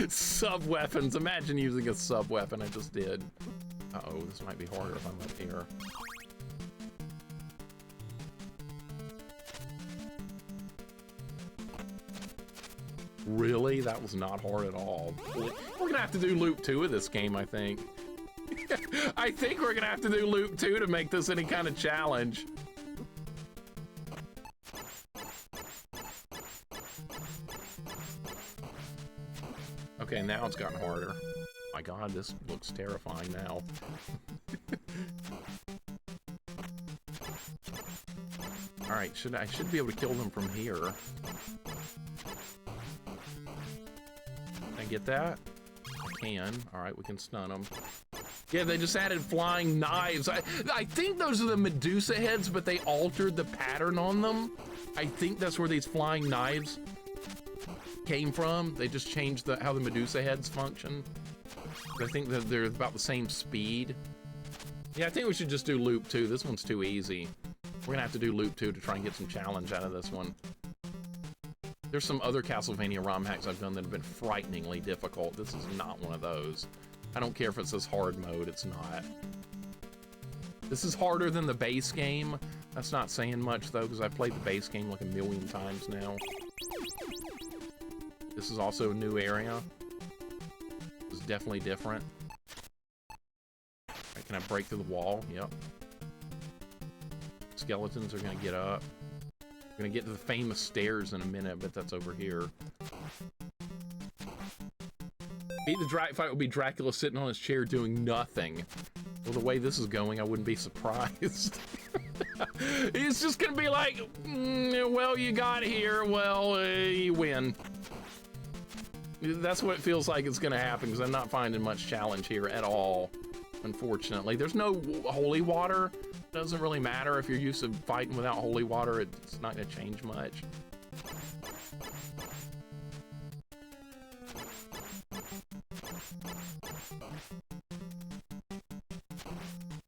Sub-weapons. Imagine using a sub-weapon. I just did. Uh-oh, this might be harder if I'm up here. Really? That was not hard at all. We're gonna have to do loop 2 of this game, I think. I think we're gonna have to do loop 2 to make this any kind of challenge. Okay, now it's gotten harder. My God, this looks terrifying now. All right, I should be able to kill them from here. Can I get that? I can. All right, we can stun them. Yeah, they just added flying knives. I think those are the Medusa heads, but they altered the pattern on them. I think that's where these flying knives came from. They just changed how the Medusa heads function. I think that they're about the same speed. Yeah, I think we should just do loop 2. This one's too easy. We're gonna have to do loop 2 to try and get some challenge out of this one. There's some other Castlevania ROM hacks I've done that have been frighteningly difficult. This is not one of those. I don't care if it says hard mode, it's not. This is harder than the base game. That's not saying much though, because I've played the base game like 1,000,000 times now. This is also a new area. This is definitely different. Right, can I break through the wall? Yep. Skeletons are gonna get up. We're gonna get to the famous stairs in a minute, but that's over here. Beat the Drac fight will be Dracula sitting on his chair doing nothing. Well, the way this is going, I wouldn't be surprised. He's just gonna be like, well, you got here, well, you win. That's what it feels like it's gonna happen, because I'm not finding much challenge here at all, unfortunately. There's no holy water. Doesn't really matter if you're used to fighting without holy water, it's not gonna change much.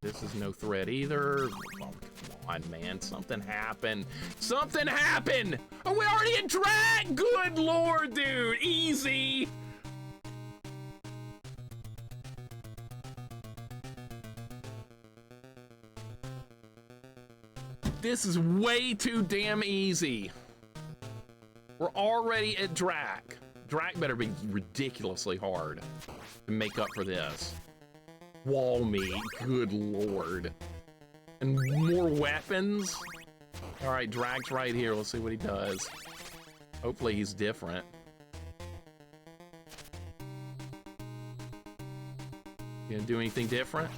This is no threat either. Oh, come on, man, something happened. Something happened! Oh, we already in drag! Good lord, dude, easy! This is way too damn easy. We're already at Drac. Drac better be ridiculously hard to make up for this. Wall meat, good lord. And more weapons? All right, Drac's right here. Let's see what he does. Hopefully he's different. You gonna do anything different?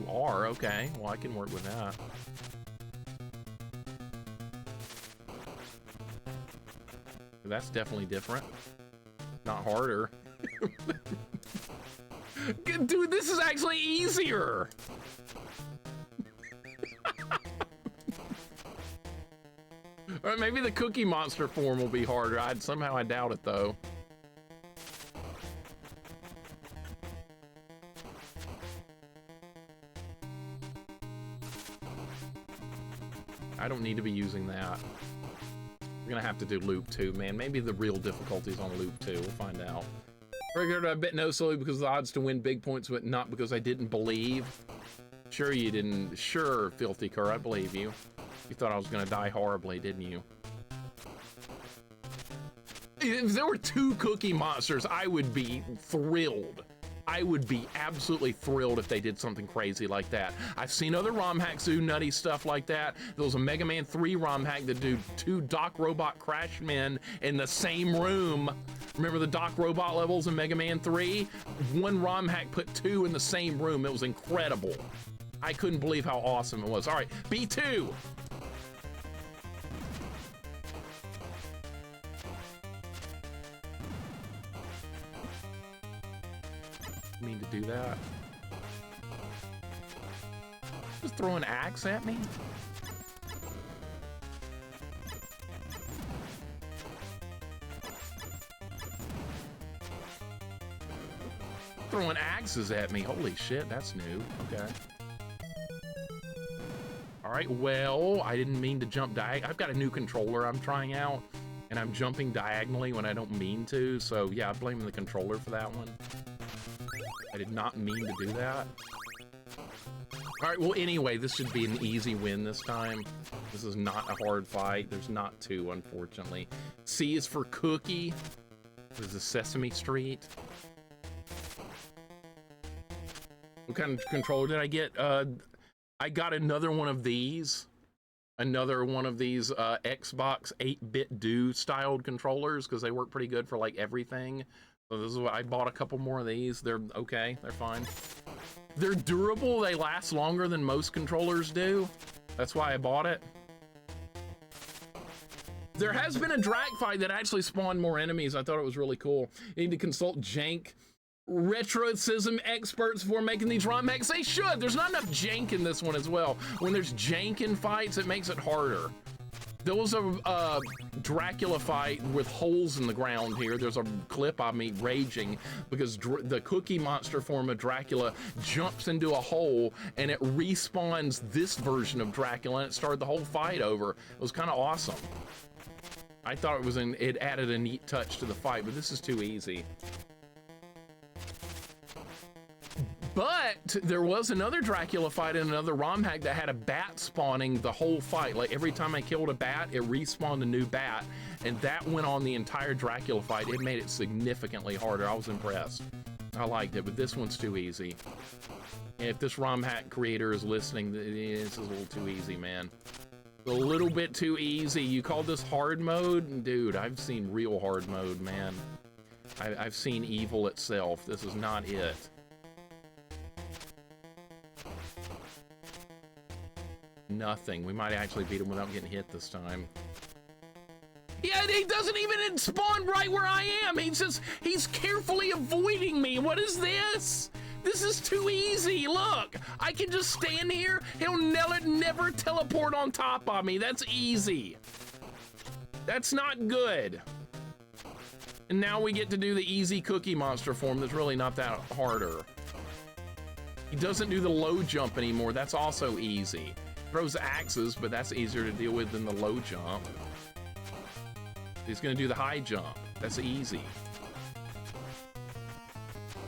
You are, okay. Well, I can work with that. That's definitely different. Not harder. Dude, this is actually easier. Or maybe the Cookie Monster form will be harder. Somehow I doubt it, though. I don't need to be using that. We're gonna have to do loop 2, man. Maybe the real difficulty's on loop 2. We'll find out. Figured I bet no solely because of the odds to win big points, but not because I didn't believe. Sure you didn't. Sure, Filthy Cur, I believe you. You thought I was gonna die horribly, didn't you? If there were 2 Cookie Monsters, I would be thrilled. I would be absolutely thrilled if they did something crazy like that. I've seen other ROM hacks do nutty stuff like that. There was a Mega Man 3 ROM hack that do 2 Doc Robot Crash Men in the same room. Remember the Doc Robot levels in Mega Man 3? One ROM hack put 2 in the same room. It was incredible. I couldn't believe how awesome it was. All right, B2. Mean to do that. Just throw an axe at me? Throwing axes at me. Holy shit, that's new. Okay. All right, well, I didn't mean to jump I've got a new controller I'm trying out, and I'm jumping diagonally when I don't mean to, so yeah, I blame the controller for that one. I did not mean to do that. All right, well, anyway, this should be an easy win this time. This is not a hard fight. There's not 2, unfortunately. C is for Cookie. This is Sesame Street. What kind of controller did I get? I got another one of these. Another one of these Xbox 8-bit do styled controllers because they work pretty good for like everything. So this is what I bought a couple more of these. They're okay, they're fine. They're durable, they last longer than most controllers do. That's why I bought it. There has been a drag fight that actually spawned more enemies. I thought it was really cool. You need to consult jank retrocism experts before making these ROM hacks. They should. There's not enough jank in this one as well. When there's jank in fights, it makes it harder. There was a Dracula fight with holes in the ground here. There's a clip of me raging because the Cookie Monster form of Dracula jumps into a hole and it respawns this version of Dracula, and it started the whole fight over. It was kind of awesome. I thought it added a neat touch to the fight, but this is too easy. But there was another Dracula fight in another ROM hack that had a bat spawning the whole fight. Like every time I killed a bat, it respawned a new bat, and that went on the entire Dracula fight. It made it significantly harder. I was impressed. I liked it, but this one's too easy. And if this ROM hack creator is listening, this is a little too easy, man. A little bit too easy. You call this hard mode? Dude, I've seen real hard mode, man. I've seen evil itself. This is not it. Nothing. We might actually beat him without getting hit this time. Yeah, he doesn't even spawn right where I am. He's carefully avoiding me. What is this? This is too easy. Look, I can just stand here. He'll never teleport on top of me. That's easy. That's not good. And now we get to do the easy Cookie Monster form that's really not that harder. He doesn't do the low jump anymore. That's also easy. Throws axes, but that's easier to deal with than the low jump. He's gonna do the high jump. That's easy.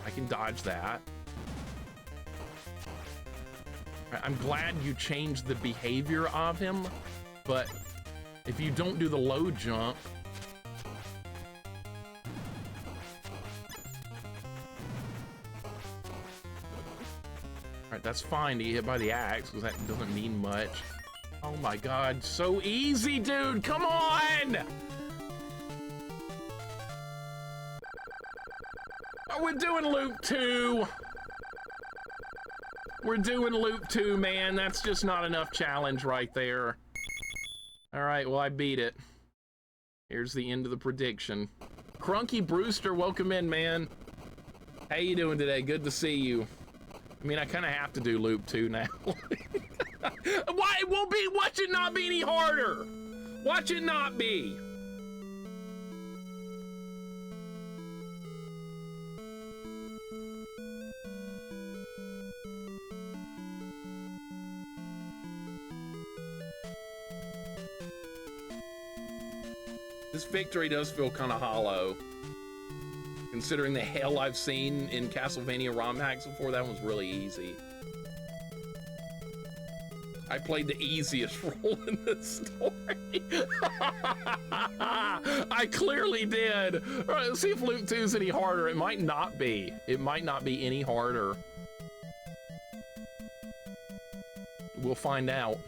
I can dodge that. I'm glad you changed the behavior of him, but if you don't do the low jump. All right, that's fine to get hit by the axe, because that doesn't mean much. Oh my God, so easy, dude, come on! Oh, we're doing loop 2. We're doing loop 2, man. That's just not enough challenge right there. All right, well, I beat it. Here's the end of the prediction. Crunky Brewster, welcome in, man. How you doing today? Good to see you. I mean, I kind of have to do loop 2 now. Why? It won't be. Watch it not be any harder. Watch it not be. This victory does feel kind of hollow. Considering the hell I've seen in Castlevania ROM hacks before, that one's really easy. I played the easiest role in this story. I clearly did. All right, let's see if Loop 2 is any harder. It might not be. It might not be any harder. We'll find out.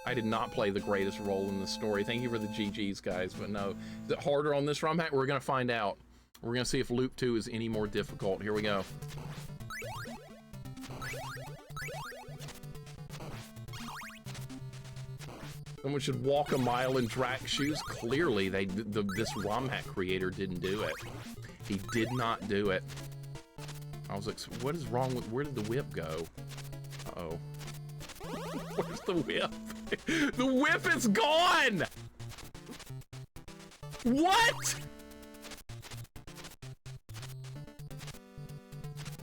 I did not play the greatest role in the story. Thank you for the GGs, guys, but no. Is it harder on this ROM hack? We're gonna find out. We're gonna see if Loop 2 is any more difficult. Here we go. Someone should walk a mile in track shoes. Clearly, this ROM hack creator didn't do it. He did not do it. I was like, what is wrong with, where did the whip go? Uh-oh. Where's the whip? The whip is gone! What?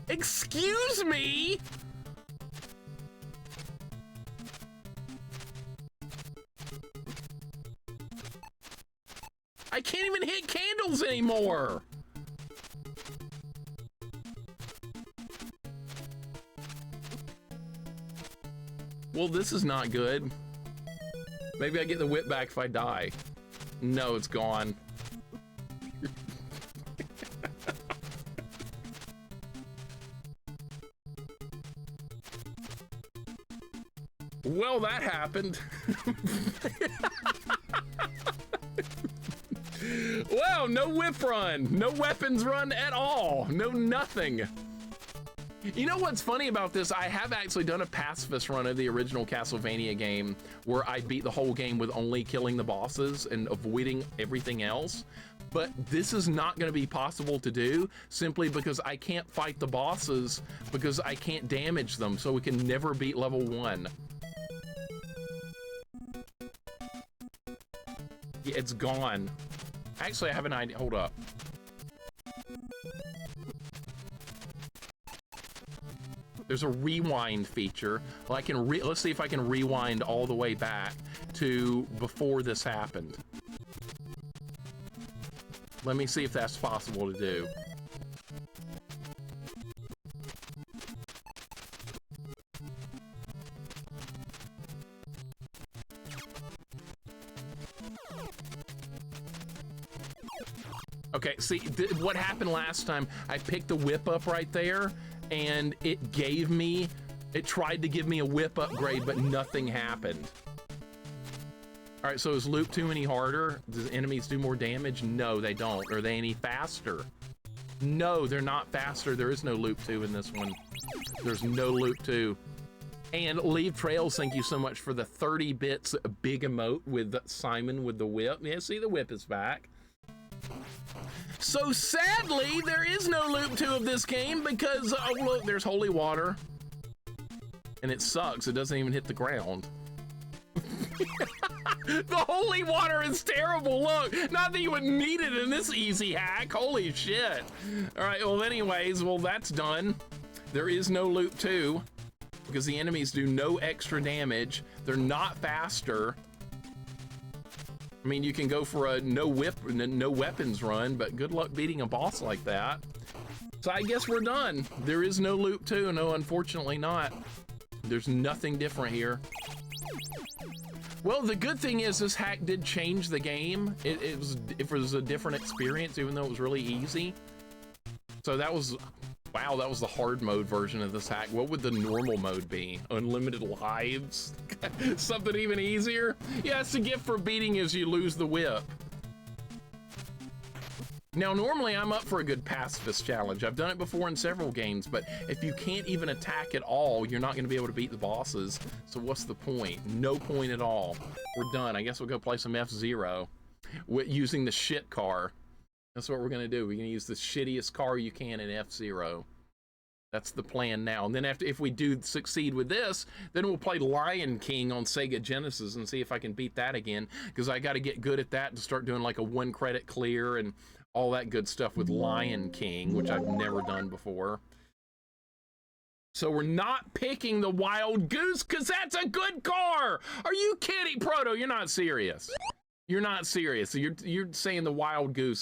Excuse me? I can't even hit candles anymore. Well, this is not good. Maybe I get the whip back if I die. No, it's gone. Well, that happened. Well, no whip run, no weapons run at all, no nothing. You know what's funny about this? I have actually done a pacifist run of the original Castlevania game where I beat the whole game with only killing the bosses and avoiding everything else. But this is not going to be possible to do simply because I can't fight the bosses because I can't damage them, so we can never beat level 1. Yeah, it's gone. Actually, I have an idea. Hold up. There's a rewind feature. Well, I can let's see if I can rewind all the way back to before this happened. Let me see if that's possible to do. Okay, see, what happened last time, I picked the whip up right there, and it tried to give me a whip upgrade, but nothing happened. All right, so is Loop 2 any harder? Does enemies do more damage? No, they don't. Are they any faster? No, they're not faster. There is no Loop 2 in this one. There's no Loop 2. And Leave Trails, thank you so much for the 30 bits big emote with Simon with the whip. Yeah, see, the whip is back. So sadly, there is no Loop 2 of this game because, oh look, there's holy water. And it sucks, it doesn't even hit the ground. The holy water is terrible, look. Not that you would need it in this easy hack, holy shit. All right, well anyways, well that's done. There is no Loop 2 because the enemies do no extra damage. They're not faster. I mean, you can go for a no weapons run, but good luck beating a boss like that. So I guess we're done. There is no Loop 2, no, unfortunately not. There's nothing different here. Well, the good thing is this hack did change the game. It was a different experience, even though it was really easy. So that was, wow, that was the hard mode version of this hack. What would the normal mode be? Unlimited lives? Something even easier? Yeah, it's the gift for beating is you lose the whip. Now, normally I'm up for a good pacifist challenge. I've done it before in several games, but if you can't even attack at all, you're not gonna be able to beat the bosses. So what's the point? No point at all. We're done. I guess we'll go play some F-Zero using the shit car. That's what we're gonna do. We're gonna use the shittiest car you can in F-Zero. That's the plan now. And then if we do succeed with this, then we'll play Lion King on Sega Genesis and see if I can beat that again, because I gotta get good at that to start doing like a 1 credit clear and all that good stuff with Lion King, which I've never done before. So we're not picking the Wild Goose because that's a good car. Are you kidding, Proto? You're not serious. You're not serious. You're saying the Wild Goose